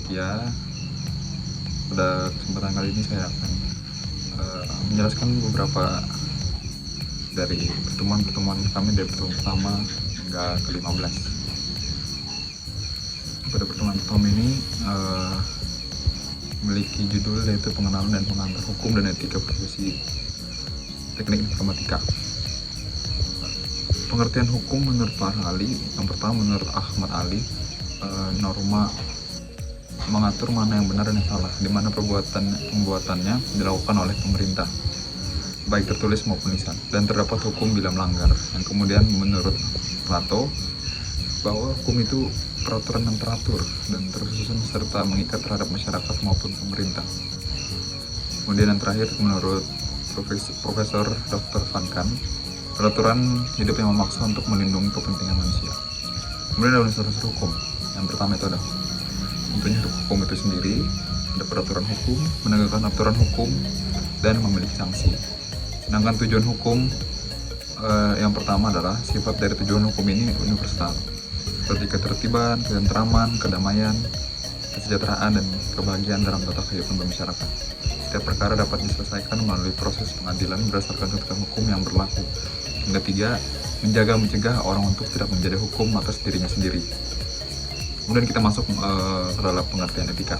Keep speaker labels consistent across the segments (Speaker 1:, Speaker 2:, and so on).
Speaker 1: Manusia. Pada kesempatan kali ini saya akan menjelaskan beberapa dari pertemuan kami dari pertemuan pertama hingga ke-15. Pada pertemuan pertama ini memiliki judul yaitu pengenalan dan pengantar hukum dan etika profesi teknik informatika. Pengertian hukum menurut Pak Ali, yang pertama menurut Ahmad Ali, norma mengatur mana yang benar dan yang salah, di mana pembuatannya dilakukan oleh pemerintah, baik tertulis maupun lisan, dan terdapat hukum bila melanggar. Yang kemudian menurut Plato, bahwa hukum itu peraturan yang teratur dan tersusun serta mengikat terhadap masyarakat maupun pemerintah. Kemudian yang terakhir menurut Profesor Dr. Van Kan, peraturan hidup yang memaksa untuk melindungi kepentingan manusia. Kemudian ada unsur-unsur hukum. Yang pertama itu ada tentunya hukum itu sendiri, ada peraturan hukum, menegakkan aturan hukum, dan memiliki sanksi. Sedangkan tujuan hukum yang pertama adalah sifat dari tujuan hukum ini universal, seperti ketertiban, ketentraman, kedamaian, kesejahteraan, dan kebahagiaan dalam tata kehidupan bermasyarakat. Setiap perkara dapat diselesaikan melalui proses pengadilan berdasarkan ketentuan hukum yang berlaku. Yang ketiga, mencegah orang untuk tidak menjadi hukum atas dirinya sendiri. Kemudian kita masuk ke dalam pengertian etika.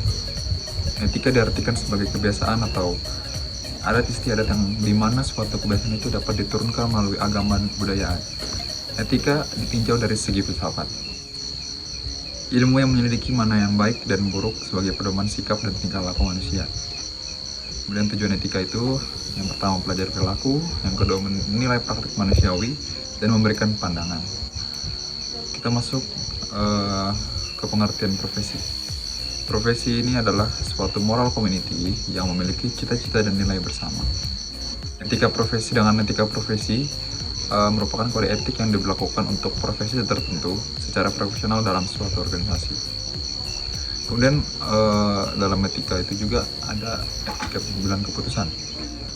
Speaker 1: Etika diartikan sebagai kebiasaan atau adat istiadat yang dimana suatu kebiasaan itu dapat diturunkan melalui agama dan kebudayaan. Etika ditinjau dari segi filsafat. Ilmu yang menyelidiki mana yang baik dan buruk sebagai pedoman sikap dan tingkah laku manusia. Kemudian tujuan etika itu yang pertama mempelajari perilaku, yang kedua menilai praktik manusiawi, dan memberikan pandangan. Kita masuk ke pengertian profesi. Profesi ini adalah suatu moral community yang memiliki cita-cita dan nilai bersama. Etika profesi dengan etika profesi merupakan kode etik yang diberlakukan untuk profesi tertentu secara profesional dalam suatu organisasi. Kemudian dalam etika itu juga ada etika pengambilan keputusan.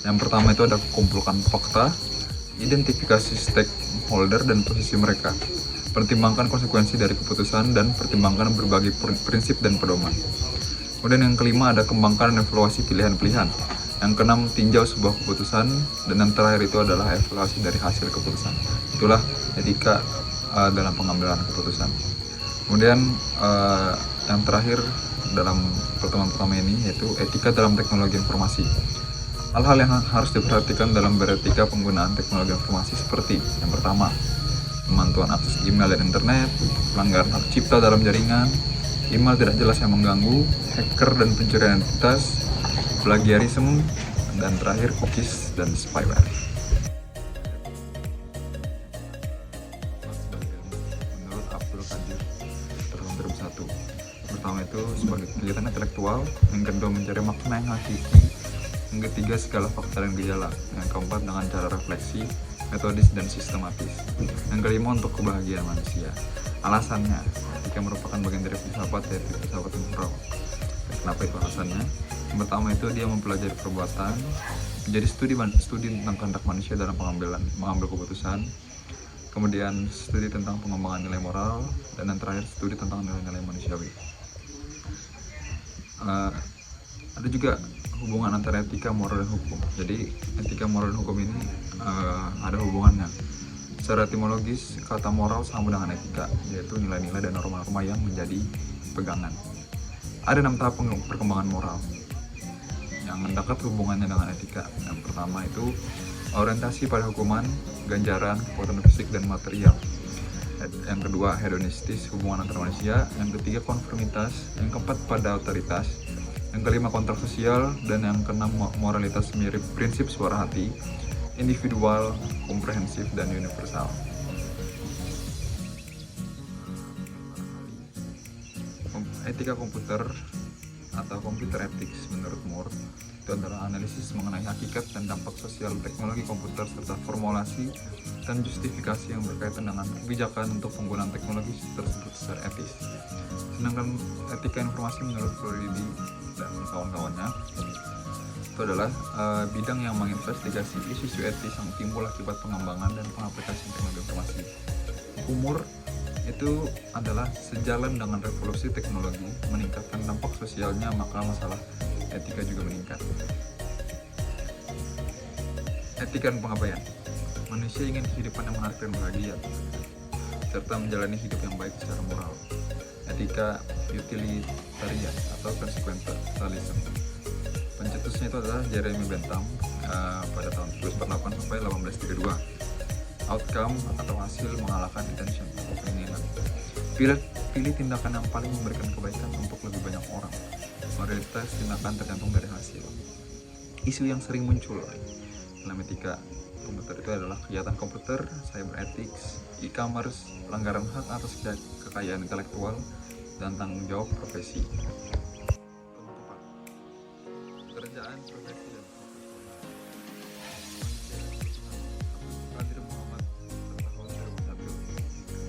Speaker 1: Yang pertama itu ada kumpulkan fakta, identifikasi stakeholder dan posisi mereka, pertimbangkan konsekuensi dari keputusan, dan pertimbangkan berbagai prinsip dan pedoman. Kemudian yang kelima ada kembangkan dan evaluasi pilihan-pilihan. Yang keenam, tinjau sebuah keputusan, dan yang terakhir itu adalah evaluasi dari hasil keputusan. Itulah etika dalam pengambilan keputusan. Kemudian yang terakhir dalam pertemuan pertama ini yaitu etika dalam teknologi informasi. Hal-hal yang harus diperhatikan dalam beretika penggunaan teknologi informasi seperti yang pertama, pemantuan akses email dan internet, pelanggaran hak cipta dalam jaringan, email tidak jelas yang mengganggu, hacker dan pencurian identitas, plagiarisme, dan terakhir cookies dan spyware. Menurut Abdul Qadir terhadap satu, pertama itu sebagai kegiatan intelektual, yang kedua mencari makna yang hakiki, yang ketiga segala fakta dan gejala, yang keempat dengan cara refleksi, metodis dan sistematis, yang kelima untuk kebahagiaan manusia. Alasannya, etika merupakan bagian dari filsafat yaitu filsafat moral. Kenapa itu alasannya? Yang pertama itu dia mempelajari perbuatan, menjadi studi tentang kehendak manusia dalam mengambil keputusan, kemudian studi tentang pengembangan nilai moral, dan yang terakhir studi tentang nilai-nilai manusiawi. Ada juga hubungan antara etika, moral, dan hukum. Jadi etika, moral, dan hukum ini ada hubungannya. Secara etimologis, kata moral sama dengan etika, yaitu nilai-nilai dan norma-norma yang menjadi pegangan. Ada 6 tahap perkembangan moral yang mendekat hubungannya dengan etika. Yang pertama itu orientasi pada hukuman, ganjaran, kekuatan fisik dan material. Yang kedua hedonistis, hubungan antar manusia. Yang ketiga konformitas. Yang keempat pada otoritas. Yang kelima kontrak sosial, dan yang keenam moralitas mirip prinsip suara hati, individual, komprehensif, dan universal. Etika komputer atau computer ethics menurut Moore itu adalah analisis mengenai hakikat dan dampak sosial teknologi komputer serta formulasi dan justifikasi yang berkaitan dengan kebijakan untuk penggunaan teknologi tersebut secara etis. Sedangkan etika informasi menurut Floridi dan kawan-kawannya itu adalah bidang yang menginvestigasi isu-isu etis yang timbul akibat pengembangan dan pengaplikasian teknologi informasi. Umur itu adalah sejalan dengan revolusi teknologi meningkatkan dampak sosialnya, maka masalah etika juga meningkat. Etika dan pengabaian. Manusia ingin kehidupan yang menarik dan bahagia, serta menjalani hidup yang baik secara moral. Etika utilitarian atau consequentialism. Pencetusnya itu adalah Jeremy Bentham pada tahun 1948 sampai 1832. Outcome atau hasil mengalahkan intention atau keinginan. Pilih tindakan yang paling memberikan kebaikan untuk lebih banyak orang. Mayoritas tindakan tergantung dari hasil. Isu yang sering muncul dalam etika komputer itu adalah kegiatan komputer, cyber ethics, e-commerce, pelanggaran hak atas kekayaan intelektual, dan tanggung jawab profesi. Penutupan. Pekerjaan profesi dan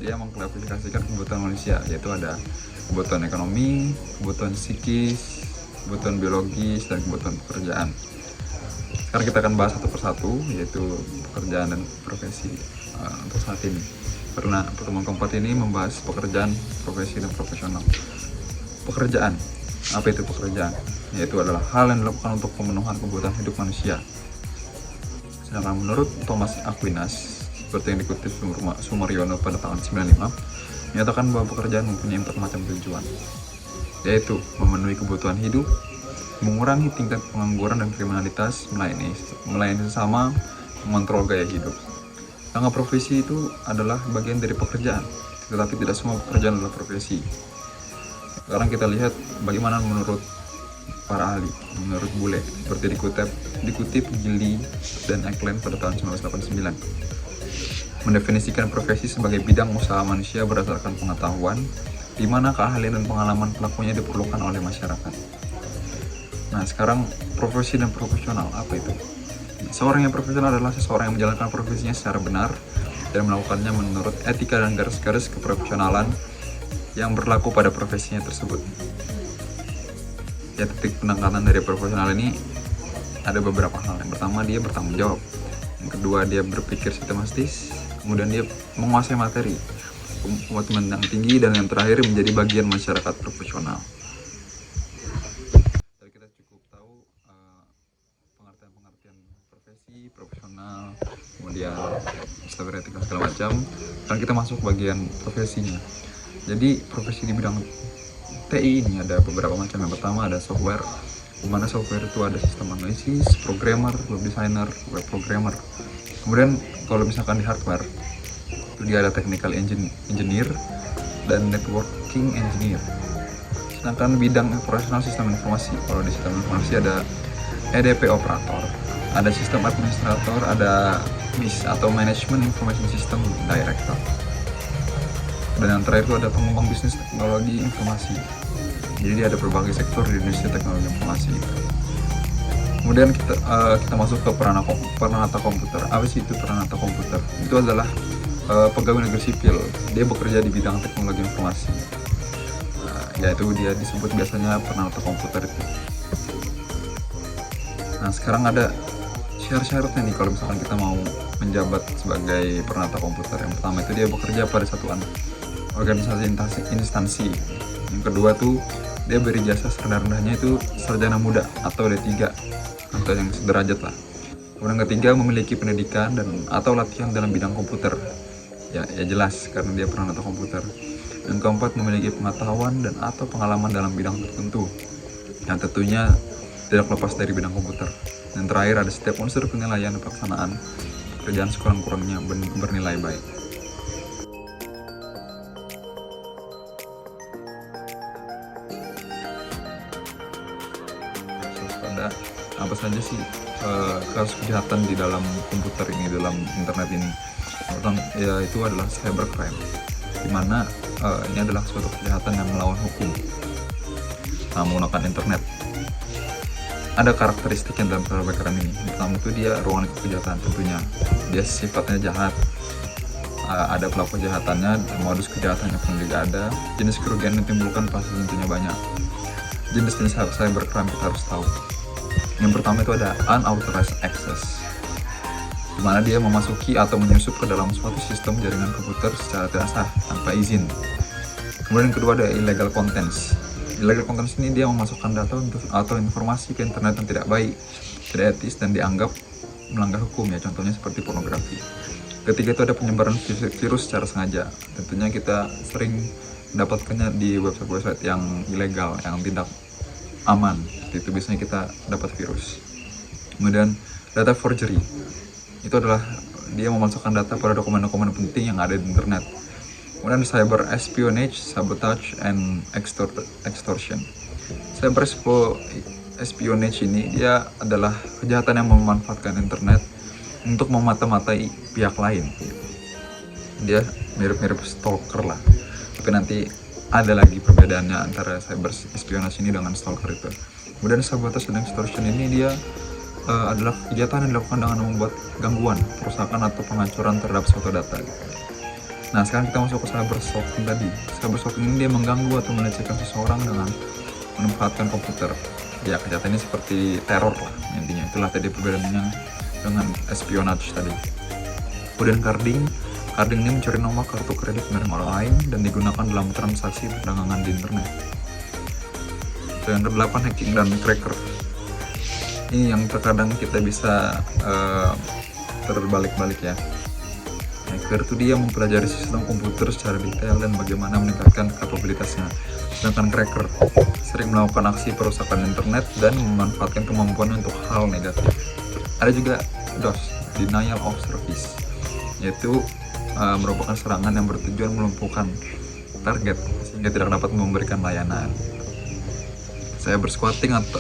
Speaker 1: dia mengklasifikasikan kebutuhan manusia, yaitu ada kebutuhan ekonomi, kebutuhan psikis, kebutuhan biologis, dan kebutuhan pekerjaan. Sekarang kita akan bahas satu persatu, yaitu pekerjaan dan profesi untuk saat ini. Karena pertemuan keempat ini membahas pekerjaan, profesi, dan profesional. Pekerjaan, apa itu pekerjaan? Yaitu adalah hal yang dilakukan untuk pemenuhan kebutuhan hidup manusia. Sedangkan menurut Thomas Aquinas, seperti yang dikutip Sumaryono pada tahun 95, menyatakan bahwa pekerjaan mempunyai 4 macam tujuan, yaitu memenuhi kebutuhan hidup, mengurangi tingkat pengangguran dan kriminalitas, melayani sesama, mengontrol gaya hidup. Karena profesi itu adalah bagian dari pekerjaan, tetapi tidak semua pekerjaan adalah profesi. Sekarang kita lihat bagaimana menurut para ahli, menurut Bule, seperti dikutip Gilly dan Eklund pada tahun 1989. Mendefinisikan profesi sebagai bidang usaha manusia berdasarkan pengetahuan, di mana keahlian dan pengalaman pelakunya diperlukan oleh masyarakat. Nah, sekarang profesi dan profesional, apa itu? Seorang yang profesional adalah seseorang yang menjalankan profesinya secara benar dan melakukannya menurut etika dan garis-garis keprofesionalan yang berlaku pada profesinya tersebut. Ya, titik penekanan dari profesional ini ada beberapa hal. Yang pertama, dia bertanggung jawab. Yang kedua, dia berpikir sistematis. Kemudian dia menguasai materi, komitmen yang tinggi, dan yang terakhir menjadi bagian masyarakat profesional. Jadi kita cukup tahu pengertian profesi, profesional, kemudian cyber etika segala macam. Dan kita masuk bagian profesinya. Jadi profesi di bidang TI ini ada beberapa macam. Yang pertama ada software, di mana software itu ada sistem analisis, programmer, web designer, web programmer. Kemudian kalau misalkan di hardware itu dia ada technical engineer dan networking engineer. Sedangkan bidang operasional sistem informasi, kalau di sistem informasi ada EDP operator, ada sistem administrator, ada MIS atau Management Information System Director. Dan yang terakhir itu ada pengembang bisnis teknologi informasi. Jadi ada berbagai sektor di industri teknologi informasi. Kemudian kita masuk ke peranata komputer. Apa sih itu peranata komputer? Itu adalah pegawai negeri sipil. Dia bekerja di bidang teknologi informasi. Yaitu dia disebut biasanya peranata komputer itu. Nah, sekarang ada syarat-syaratnya nih kalau misalkan kita mau menjabat sebagai peranata komputer. Yang pertama itu dia bekerja pada satuan organisasi instansi. Yang kedua tuh dia beri jasa serendah-rendahnya itu sarjana muda atau D3 atau yang sederajat lah. Kemudian yang ketiga memiliki pendidikan dan atau latihan dalam bidang komputer. Ya jelas karena dia peranata komputer. Yang keempat memiliki pengetahuan dan atau pengalaman dalam bidang tertentu. Yang tentunya tidak lepas dari bidang komputer. Dan terakhir ada setiap unsur penilaian dan pelaksanaan pekerjaan sekurang-kurangnya bernilai baik. Apa saja sih kasus kejahatan di dalam komputer ini, dalam internet ini? Ya itu adalah cybercrime, dimana ini adalah suatu kejahatan yang melawan hukum menggunakan internet. Ada karakteristik yang dalam cybercrime ini. Pertama itu dia ruangan kejahatan, tentunya dia sifatnya jahat. Ada pelaku kejahatannya, modus kejahatannya pun juga ada. Jenis kerugian yang ditimbulkan pasti tentunya banyak. Jenis-jenis cybercrime kita harus tahu. Yang pertama itu ada unauthorized access. di mana dia memasuki atau menyusup ke dalam suatu sistem jaringan komputer secara tidak sah tanpa izin. Kemudian yang kedua ada illegal contents. Illegal contents ini dia memasukkan data atau informasi ke internet yang tidak baik, tidak etis, dan dianggap melanggar hukum ya, contohnya seperti pornografi. Ketiga itu ada penyebaran virus secara sengaja. Tentunya kita sering mendapatkannya di website-website yang ilegal, yang tidak aman. Itu biasanya kita dapat virus. Kemudian data forgery. Itu adalah dia memasukkan data pada dokumen-dokumen penting yang ada di internet. Kemudian cyber espionage, sabotage, and extortion. Cyber espionage ini dia adalah kejahatan yang memanfaatkan internet untuk memata-matai pihak lain. Dia mirip-mirip stalker lah, tapi nanti ada lagi perbedaannya antara cyber espionage ini dengan stalker itu. Kemudian sabotage dan extortion ini dia adalah kejahatan yang dilakukan dengan membuat gangguan, perusakan atau penghancuran terhadap suatu data. Nah, sekarang kita masuk ke cyber stalking tadi. Cyber stalking ini dia mengganggu atau melecehkan seseorang dengan memanfaatkan komputer. Ya, kejahatan ini seperti teror lah intinya. Itulah tadi perbedaannya dengan espionage tadi. Kemudian carding ini mencuri nomor kartu kredit merek orang lain dan digunakan dalam transaksi perdagangan di internet. Yang kedelapan, hacking dan cracker. Ini yang terkadang kita bisa terbalik-balik ya. Hacker itu dia mempelajari sistem komputer secara detail dan bagaimana meningkatkan kapabilitasnya. Sedangkan cracker sering melakukan aksi perusakan internet dan memanfaatkan kemampuannya untuk hal negatif. Ada juga DOS, denial of service, yaitu merupakan serangan yang bertujuan melumpuhkan target sehingga tidak dapat memberikan layanan. Cyber squatting atau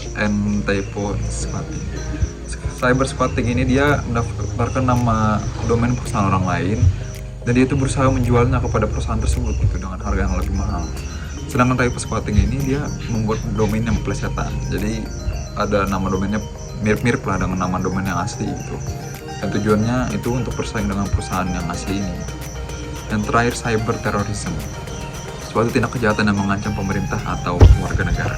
Speaker 1: typo squatting. Cyber squatting ini dia mendaftarkan nama domain perusahaan orang lain dan dia itu berusaha menjualnya kepada perusahaan tersebut gitu, dengan harga yang lebih mahal. Sedangkan typo squatting ini dia membuat domain yang plesetan. Jadi ada nama domainnya mirip-mirip lah dengan nama domain yang asli gitu. Dan tujuannya itu untuk bersaing dengan perusahaan yang asli ini. Dan terakhir, cyber terrorism. Suatu tindak kejahatan yang mengancam pemerintah atau warga negara.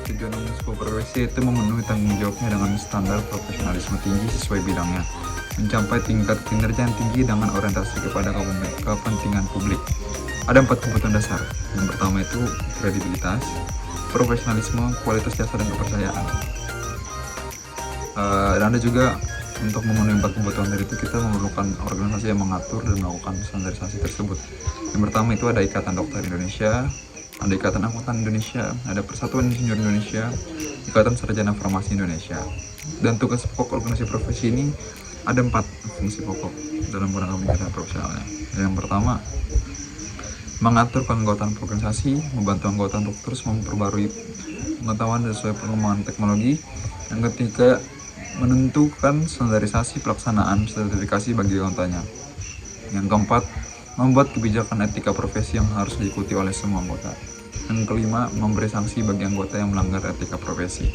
Speaker 1: Tujuan sebuah profesi itu memenuhi tanggung jawabnya dengan standar profesionalisme tinggi sesuai bidangnya, mencapai tingkat kinerja yang tinggi dengan orientasi kepada kepentingan publik. Ada 4 kebutuhan dasar. Yang pertama itu kredibilitas, profesionalisme, kualitas jasa, dan kepercayaan. Dan ada juga untuk memenuhi 4 kebutuhan dari itu kita memerlukan organisasi yang mengatur dan melakukan standarisasi tersebut. Yang pertama itu ada Ikatan Dokter Indonesia, ada Ikatan Akuntan Indonesia, ada Persatuan Insinyur Indonesia, Ikatan Sarjana Farmasi Indonesia. Dan tugas pokok organisasi profesi ini ada 4 fungsi pokok dalam rangka pendidikan profesionalnya. Yang pertama, mengatur keanggotaan organisasi, membantu anggota untuk terus memperbarui pengetahuan sesuai perkembangan teknologi. Yang ketiga, menentukan standarisasi pelaksanaan sertifikasi bagi anggotanya. Yang keempat, membuat kebijakan etika profesi yang harus diikuti oleh semua anggota. Yang kelima, memberi sanksi bagi anggota yang melanggar etika profesi.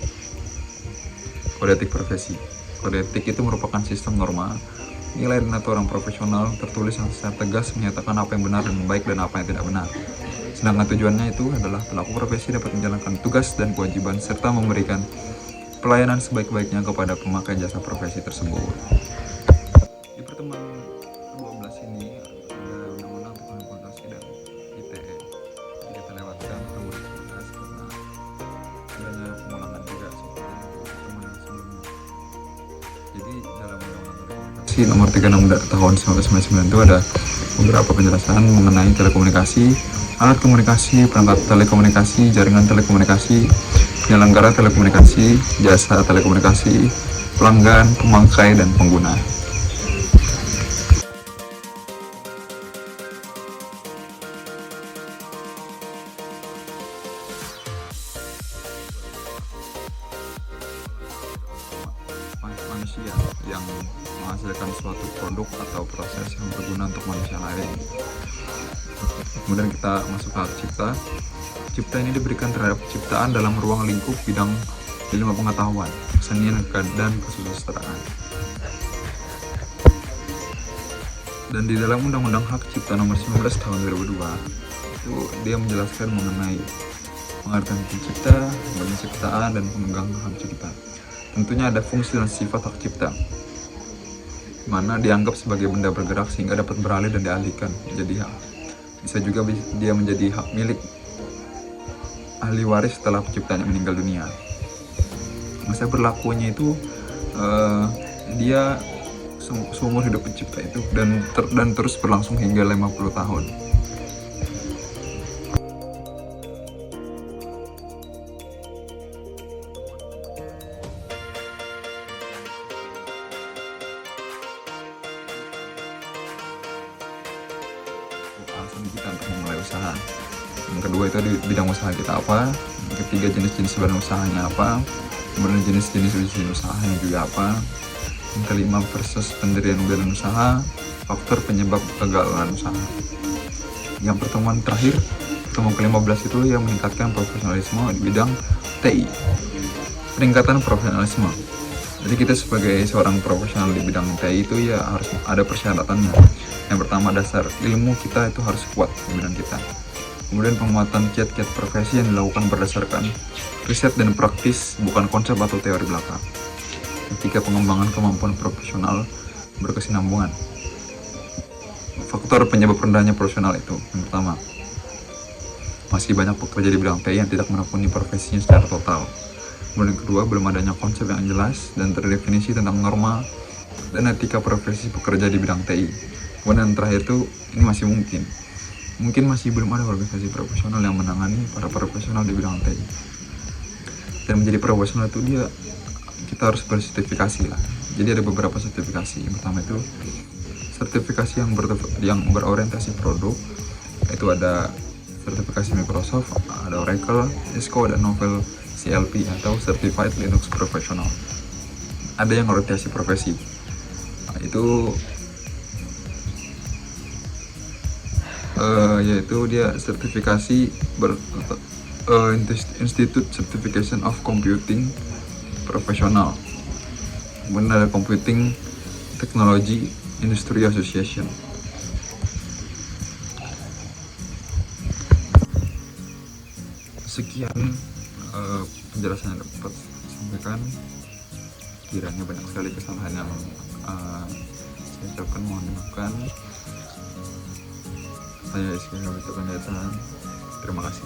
Speaker 1: Kode etik profesi. Kode etik itu merupakan sistem norma, nilai dan aturan profesional tertulis yang secara tegas menyatakan apa yang benar dan baik dan apa yang tidak benar. Sedangkan tujuannya itu adalah pelaku profesi dapat menjalankan tugas dan kewajiban serta memberikan pelayanan sebaik-baiknya kepada pemakai jasa profesi tersebut. Di pertemuan 12 ini ada undang-undang tentang akuntansi dan ITE. Kita lewatkan pertemuan 11 karena adanya pengulangan juga seperti pertemuan yang sebelumnya. Jadi dalam undang-undang telekomunikasi nomor 36 tahun 1999 itu ada beberapa penjelasan mengenai telekomunikasi, alat komunikasi, perangkat telekomunikasi, jaringan telekomunikasi, penyelenggara telekomunikasi, jasa telekomunikasi, pelanggan, pemakai, dan pengguna. Manusia yang menghasilkan suatu produk atau proses yang berguna untuk manusia lain. Kemudian kita masuk ke hak cipta. Cipta ini diberikan terhadap ciptaan dalam ruang lingkup bidang ilmu pengetahuan, kesenian, dan kesusastraan. Dan di dalam Undang-Undang Hak Cipta Nomor 19 Tahun 2002 itu dia menjelaskan mengenai pengertian pencipta, penciptaan, dan pemegang hak cipta. Tentunya ada fungsi dan sifat hak cipta, mana dianggap sebagai benda bergerak sehingga dapat beralih dan dialihkan jadi hak. Bisa juga dia menjadi hak milik ahli waris setelah penciptanya meninggal dunia. Masa berlakunya itu dia seumur hidup pencipta itu dan terus berlangsung hingga 50 tahun. Alasan kita untuk memulai usaha. Yang kedua itu di bidang usaha kita apa. Yang ketiga jenis-jenis badan usahanya apa. Kemudian jenis-jenis usahanya juga apa. Yang kelima versus pendirian badan usaha, faktor penyebab kegagalan usaha. Yang pertemuan terakhir, pertemuan ke-15 itu yang meningkatkan profesionalisme di bidang TI. Peningkatan profesionalisme. Jadi kita sebagai seorang profesional di bidang TI itu ya harus ada persyaratannya. Yang pertama, dasar ilmu kita itu harus kuat di bidang kita. Kemudian penguatan kiat-kiat profesi yang dilakukan berdasarkan riset dan praktis, bukan konsep atau teori belaka. Ketiga, pengembangan kemampuan profesional berkesinambungan. Faktor penyebab rendahnya profesional itu, yang pertama, masih banyak pekerja di bidang TI yang tidak menekuni profesinya secara total. Kemudian kedua, belum adanya konsep yang jelas dan terdefinisi tentang norma dan etika profesi pekerja di bidang TI. Kemudian yang terakhir itu, ini masih mungkin masih belum ada organisasi profesional yang menangani para profesional di bidang TI. Dan menjadi profesional itu kita harus bersertifikasi lah. Jadi ada beberapa sertifikasi. Yang pertama itu sertifikasi yang berorientasi produk. Itu ada sertifikasi Microsoft, ada Oracle, Cisco, dan Novell CLP atau Certified Linux Professional. Ada yang orientasi profesi. Nah, itu yaitu dia sertifikasi Institute Certification of Computing Professional. Kemudian ada Computing Technology Industry Association. Sekian penjelasan yang dapat sampaikan. Kiranya banyak sekali kesalahan yang saya ucapkan, mohon dimaafkan. Saya Iskandar Panjaitan. Terima kasih.